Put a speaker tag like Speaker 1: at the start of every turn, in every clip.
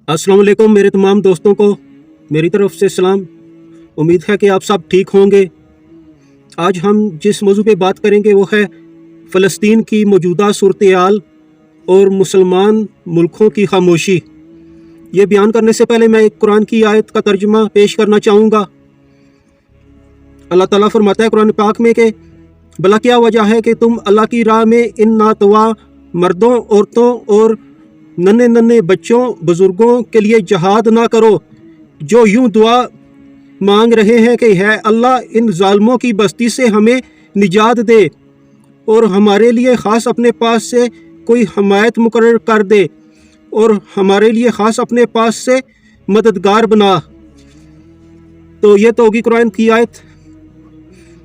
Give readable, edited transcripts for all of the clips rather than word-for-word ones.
Speaker 1: अस्सलाम वालेकुम मेरे तमाम दोस्तों को मेरी तरफ से सलाम। उम्मीद है कि आप सब ठीक होंगे। आज हम जिस मौजू पे बात करेंगे वो है फ़लस्तीन की मौजूदा सूरत-ए-हाल और मुसलमान मुल्कों की खामोशी। ये बयान करने से पहले मैं एक कुरान की आयत का तर्जुमा पेश करना चाहूँगा। अल्लाह ताला फरमाता है कुरान पाक में कि भला क्या वजह है कि तुम अल्लाह की राह में इन नातवा मर्दों, औरतों और नन्हे नन्हे बच्चों, बुजुर्गों के लिए जहाद ना करो, जो यूं दुआ मांग रहे हैं कि है अल्लाह इन जालिमों की बस्ती से हमें निजात दे और हमारे लिए ख़ास अपने पास से कोई हमायत मुकर्रर कर दे और हमारे लिए ख़ास अपने पास से मददगार बना। तो ये तो होगी कुरान की आयत।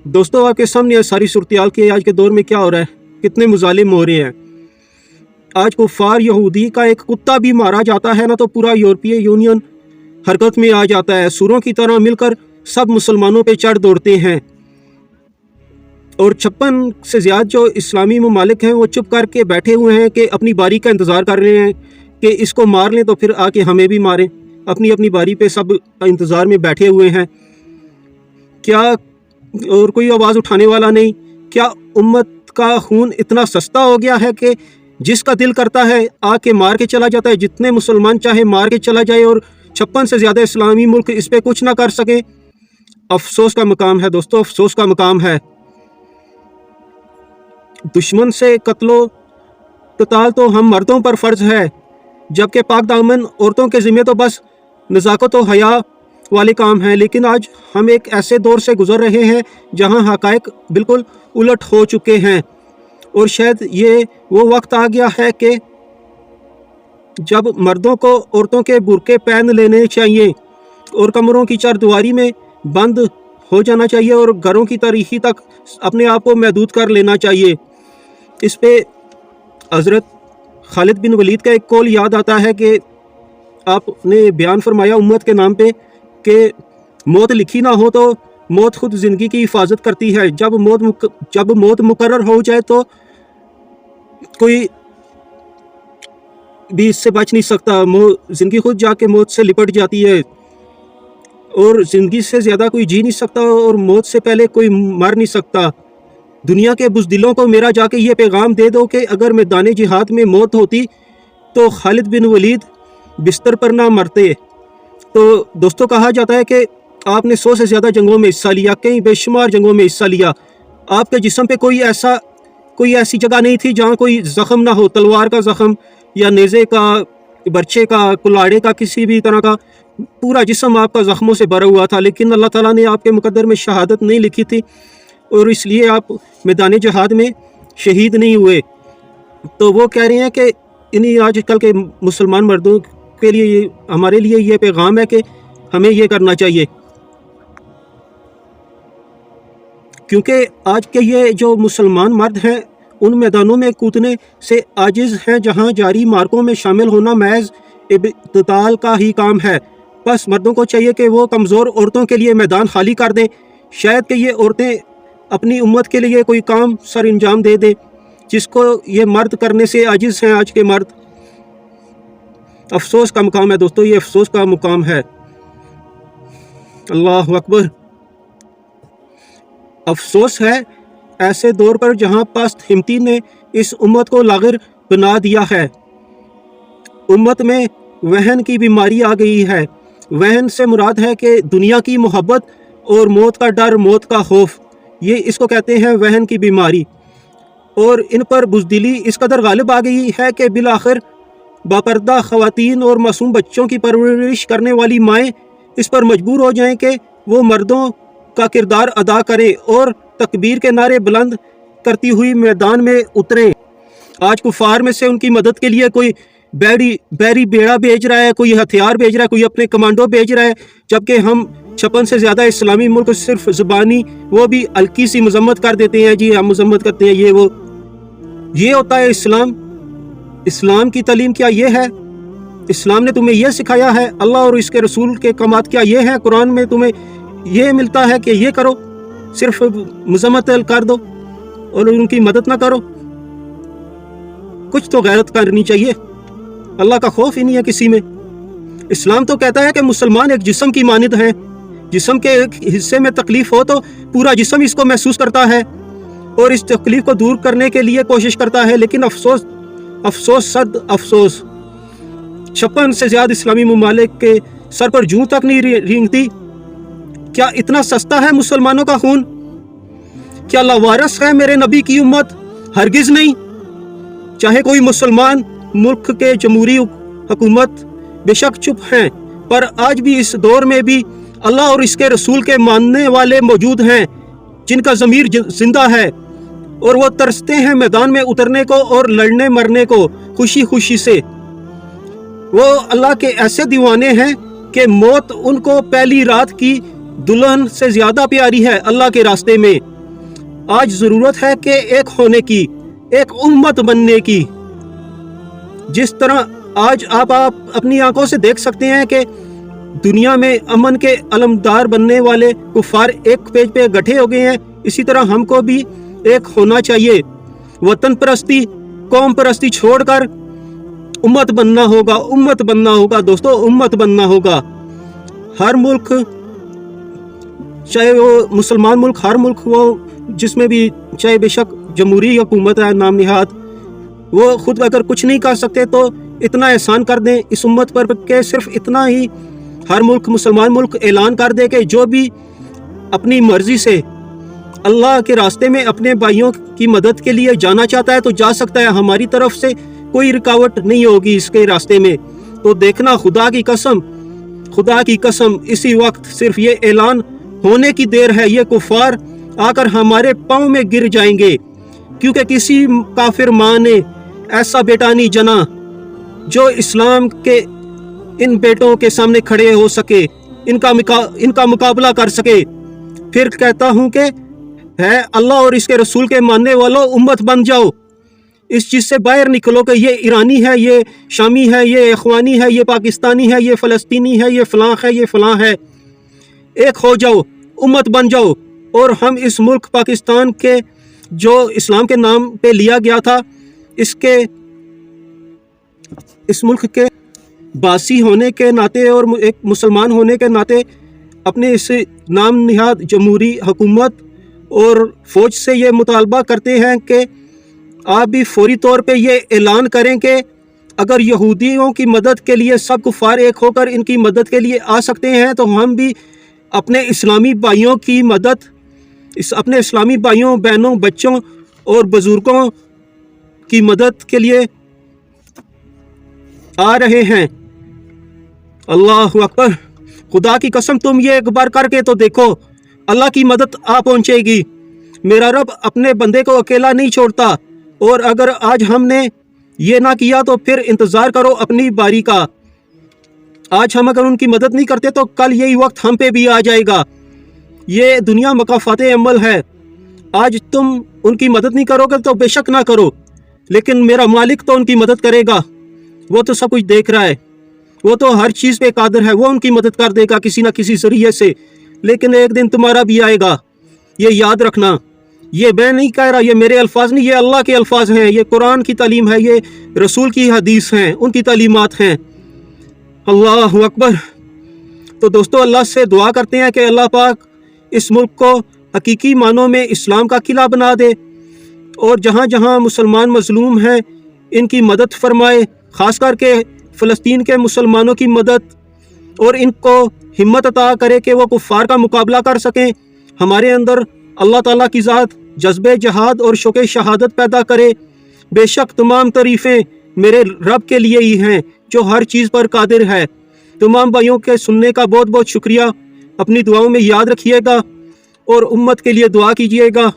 Speaker 1: दोस्तों, आपके सामने सारी सूरत-ए-हाल की आज के दौर में क्या हो रहा है, कितने मुजालिम हो रहे हैं। आज कुफार यहूदी का एक कुत्ता भी मारा जाता है ना तो पूरा यूरोपीय यूनियन हरकत में आ जाता है। सूरों की तरह मिलकर सब मुसलमानों पे चढ़ दौड़ते हैं और 56 से ज़्यादा जो इस्लामी ममालिक हैं वो चुप करके बैठे हुए हैं कि अपनी बारी का इंतज़ार कर रहे हैं कि इसको मार लें तो फिर आके हमें भी मारें। अपनी अपनी बारी पे सब इंतज़ार में बैठे हुए हैं। क्या और कोई आवाज़ उठाने वाला नहीं? क्या उम्मत का खून इतना सस्ता हो गया है कि जिसका दिल करता है आके मार के चला जाता है? जितने मुसलमान चाहे मार के चला जाए और 56 से ज़्यादा इस्लामी मुल्क इस पर कुछ ना कर सके। अफसोस का मकाम है दोस्तों, अफसोस का मकाम है। दुश्मन से कत्लो कताल तो हम मर्दों पर फ़र्ज है, जबकि पाक दामन औरतों के ज़िम्मे तो बस नज़ाकत और हया वाले काम हैं। लेकिन आज हम एक ऐसे दौर से गुज़र रहे हैं जहां हक़ाइक़ बिल्कुल उलट हो चुके हैं और शायद ये वो वक्त आ गया है कि जब मर्दों को औरतों के बुरके पहन लेने चाहिए और कमरों की चारदीवारी में बंद हो जाना चाहिए और घरों की तारीखी तक अपने आप को महदूद कर लेना चाहिए। इस पे हज़रत खालिद बिन वलीद का एक कौल याद आता है कि आपने बयान फरमाया उम्मत के नाम पे कि मौत लिखी ना हो तो मौत खुद ज़िंदगी की हिफाजत करती है। जब मौत मुकर्रर हो जाए तो कोई भी इससे बच नहीं सकता। ज़िंदगी खुद जाके मौत से लिपट जाती है और ज़िंदगी से ज़्यादा कोई जी नहीं सकता और मौत से पहले कोई मर नहीं सकता। दुनिया के बुज़दिलों को मेरा जाके ये पैगाम दे दो कि अगर मैदान जिहाद में मौत होती तो खालिद बिन वलीद बिस्तर पर ना मरते। तो दोस्तों, कहा जाता है कि आपने 100 से ज़्यादा जंगों में हिस्सा लिया, कई बेशुमार जंगों में हिस्सा लिया। आपके जिस्म पे कोई ऐसी जगह नहीं थी जहाँ कोई ज़ख़म ना हो, तलवार का ज़ख़म या नेज़े का, बर्छे का, कुल्हाड़े का, किसी भी तरह का। पूरा जिस्म आपका ज़ख़मों से भरा हुआ था, लेकिन अल्लाह ताला ने आपके मुक़द्दर में शहादत नहीं लिखी थी और इसलिए आप मैदान जिहाद में शहीद नहीं हुए। तो वो कह रहे हैं कि इन्हीं आजकल के मुसलमान मर्दों के लिए हमारे लिए ये पैगाम है कि हमें ये करना चाहिए, क्योंकि आज के ये जो मुसलमान मर्द हैं उन मैदानों में कूदने से आजिज़ हैं जहां जारी मार्कों में शामिल होना महज इब्तिदाल का ही काम है। बस मर्दों को चाहिए कि वो कमज़ोर औरतों के लिए मैदान खाली कर दें। शायद कि ये औरतें अपनी उम्मत के लिए कोई काम सर अंजाम दे दें जिसको ये मर्द करने से आजिज़ हैं आज के मर्द। अफसोस का मुकाम है दोस्तों, ये अफसोस का मुकाम है। अल्लाह अकबर। अफसोस है ऐसे दौर पर जहां पस्त हिम्मती ने इस उम्मत को लागिर बना दिया है। उम्मत में वहन की बीमारी आ गई है। वहन से मुराद है कि दुनिया की मोहब्बत और मौत का डर, मौत का खौफ, ये इसको कहते हैं वहन की बीमारी। और इन पर बुज़दिली इस कदर गालिब आ गई है कि बिल आखिर बापर्दा ख़वातीन और मासूम बच्चों की परवरिश करने वाली माएँ इस पर मजबूर हो जाएं कि वो मर्दों का किरदार अदा करें और तकबीर के नारे बुलंद करती हुई मैदान में उतरें। आज कुफार में से उनकी मदद के लिए कोई बैरी बेड़ा भेज रहा है, कोई हथियार भेज रहा है, कोई अपने कमांडो भेज रहा है, जबकि हम 56 से ज़्यादा इस्लामी मुल्क सिर्फ ज़ुबानी वो भी हल्की सी मजम्मत कर देते हैं। जी हम मजम्मत करते हैं, ये वो। ये होता है इस्लाम। इस्लाम की तालीम क्या ये है? इस्लाम ने तुम्हें यह सिखाया है? अल्लाह और इसके रसूल के कमात क्या ये हैं? कुरान में तुम्हें ये मिलता है कि ये करो, सिर्फ मजम्मत कर दो और उनकी मदद ना करो? कुछ तो गैरत करनी चाहिए। अल्लाह का खौफ ही नहीं है किसी में। اسلام تو کہتا ہے کہ مسلمان ایک جسم کی مانند ہیں، جسم کے ایک حصے میں تکلیف ہو تو پورا جسم اس کو محسوس کرتا ہے اور اس تکلیف کو دور کرنے کے لیے کوشش کرتا ہے، لیکن افسوس افسوس صد افسوس 56 سے زیادہ اسلامی ممالک کے سر پر جوں تک نہیں رینگتی۔ کیا اتنا سستا ہے مسلمانوں کا خون؟ کیا لاوارث ہے میرے نبی کی امت؟ ہرگز نہیں۔ چاہے کوئی مسلمان ملک کے جمہوری حکومت بے شک چپ ہیں، پر آج بھی اس دور میں بھی اللہ اور اس کے رسول کے ماننے والے موجود ہیں جن کا ضمیر زندہ ہے، اور وہ ترستے ہیں میدان میں اترنے کو اور لڑنے مرنے کو خوشی خوشی سے۔ وہ اللہ کے ایسے دیوانے ہیں کہ موت ان کو پہلی رات کی دلہن سے زیادہ پیاری ہے اللہ کے راستے میں۔ آج ضرورت ہے کہ ایک ہونے کی، ایک امت بننے کی۔ جس طرح آج آپ اپنی آنکھوں سے دیکھ سکتے ہیں کہ دنیا میں امن کے علمدار بننے والے کفار ایک پیج پہ گٹھے ہو گئے ہیں، اسی طرح ہم کو بھی ایک ہونا چاہیے۔ وطن پرستی، قوم پرستی چھوڑ کر امت بننا ہوگا، امت بننا ہوگا دوستو، امت بننا ہوگا۔ ہر ملک، چاہے وہ مسلمان ملک، ہر ملک وہ جس میں بھی چاہے بے شک جمہوری حکومت ہے نام نہاد، وہ خود اگر کچھ نہیں کر سکتے تو اتنا احسان کر دیں اس امت پر کہ صرف اتنا ہی ہر ملک، مسلمان ملک اعلان کر دے کہ جو بھی اپنی مرضی سے اللہ کے راستے میں اپنے بھائیوں کی مدد کے لیے جانا چاہتا ہے تو جا سکتا ہے، ہماری طرف سے کوئی رکاوٹ نہیں ہوگی اس کے راستے میں۔ تو دیکھنا، خدا کی قسم اسی وقت صرف یہ اعلان ہونے کی دیر ہے، یہ کفار آ کر ہمارے پاؤں میں گر جائیں گے، کیونکہ کسی کافر ماں نے ایسا بیٹا نہیں جنا جو اسلام کے ان بیٹوں کے سامنے کھڑے ہو سکے، ان کا مقابلہ کر سکے۔ پھر کہتا ہوں کہ ہے اللہ اور اس کے رسول کے ماننے والوں، امت بن جاؤ، اس چیز سے باہر نکلو کہ یہ ایرانی ہے، یہ شامی ہے، یہ اخوانی ہے، یہ پاکستانی ہے، یہ فلسطینی ہے، یہ فلاں ہے، یہ فلاں ہے۔ ایک ہو جاؤ، امت بن جاؤ، اور ہم اس ملک پاکستان کے جو اسلام کے نام پہ لیا گیا تھا، اس ملک کے باسی ہونے کے ناطے اور ایک مسلمان ہونے کے ناطے اپنے اس نام نہاد جمہوری حکومت اور فوج سے یہ مطالبہ کرتے ہیں کہ آپ بھی فوری طور پہ یہ اعلان کریں کہ اگر یہودیوں کی مدد کے لیے سب کفار ایک ہو کر ان کی مدد کے لیے آ سکتے ہیں تو ہم بھی اپنے اسلامی بھائیوں کی مدد، اپنے اسلامی بھائیوں، بہنوں، بچوں اور بزرگوں کی مدد کے لیے آ رہے ہیں۔ اللہ اکبر، خدا کی قسم تم یہ ایک بار کر کے تو دیکھو، اللہ کی مدد آ پہنچے گی۔ میرا رب اپنے بندے کو اکیلا نہیں چھوڑتا، اور اگر آج ہم نے یہ نہ کیا تو پھر انتظار کرو اپنی باری کا۔ آج ہم اگر ان کی مدد نہیں کرتے تو کل یہی وقت ہم پہ بھی آ جائے گا۔ یہ دنیا مکافات عمل ہے۔ آج تم ان کی مدد نہیں کرو گے تو بے شک نہ کرو، لیکن میرا مالک تو ان کی مدد کرے گا، وہ تو سب کچھ دیکھ رہا ہے، وہ تو ہر چیز پہ قادر ہے، وہ ان کی مدد کر دے گا کسی نہ کسی ذریعے سے۔ لیکن ایک دن تمہارا بھی آئے گا، یہ یاد رکھنا۔ یہ میں نہیں کہہ رہا، یہ میرے الفاظ نہیں، یہ اللہ کے الفاظ ہیں، یہ قرآن کی تعلیم ہے، یہ رسول کی حدیث ہیں، ان کی تعلیمات ہیں۔ اللہ اکبر۔ تو دوستو اللہ سے دعا کرتے ہیں کہ اللہ پاک اس ملک کو حقیقی معنوں میں اسلام کا قلعہ بنا دے، اور جہاں جہاں مسلمان مظلوم ہیں ان کی مدد فرمائے، خاص کر کے فلسطین کے مسلمانوں کی مدد، اور ان کو ہمت عطا کرے کہ وہ کفار کا مقابلہ کر سکیں۔ ہمارے اندر اللہ تعالیٰ کی ذات جذبہ جہاد اور شوق شہادت پیدا کرے۔ بے شک تمام تعریفیں میرے رب کے لیے ہی ہیں جو ہر چیز پر قادر ہے۔ تمام بھائیوں کے سننے کا بہت بہت شکریہ، اپنی دعاؤں میں یاد رکھیے گا اور امت کے لیے دعا کیجیے گا۔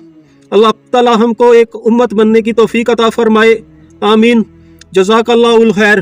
Speaker 1: اللہ تعالیٰ ہم کو ایک امت بننے کی توفیق عطا فرمائے، آمین۔ جزاک اللہ الخیر۔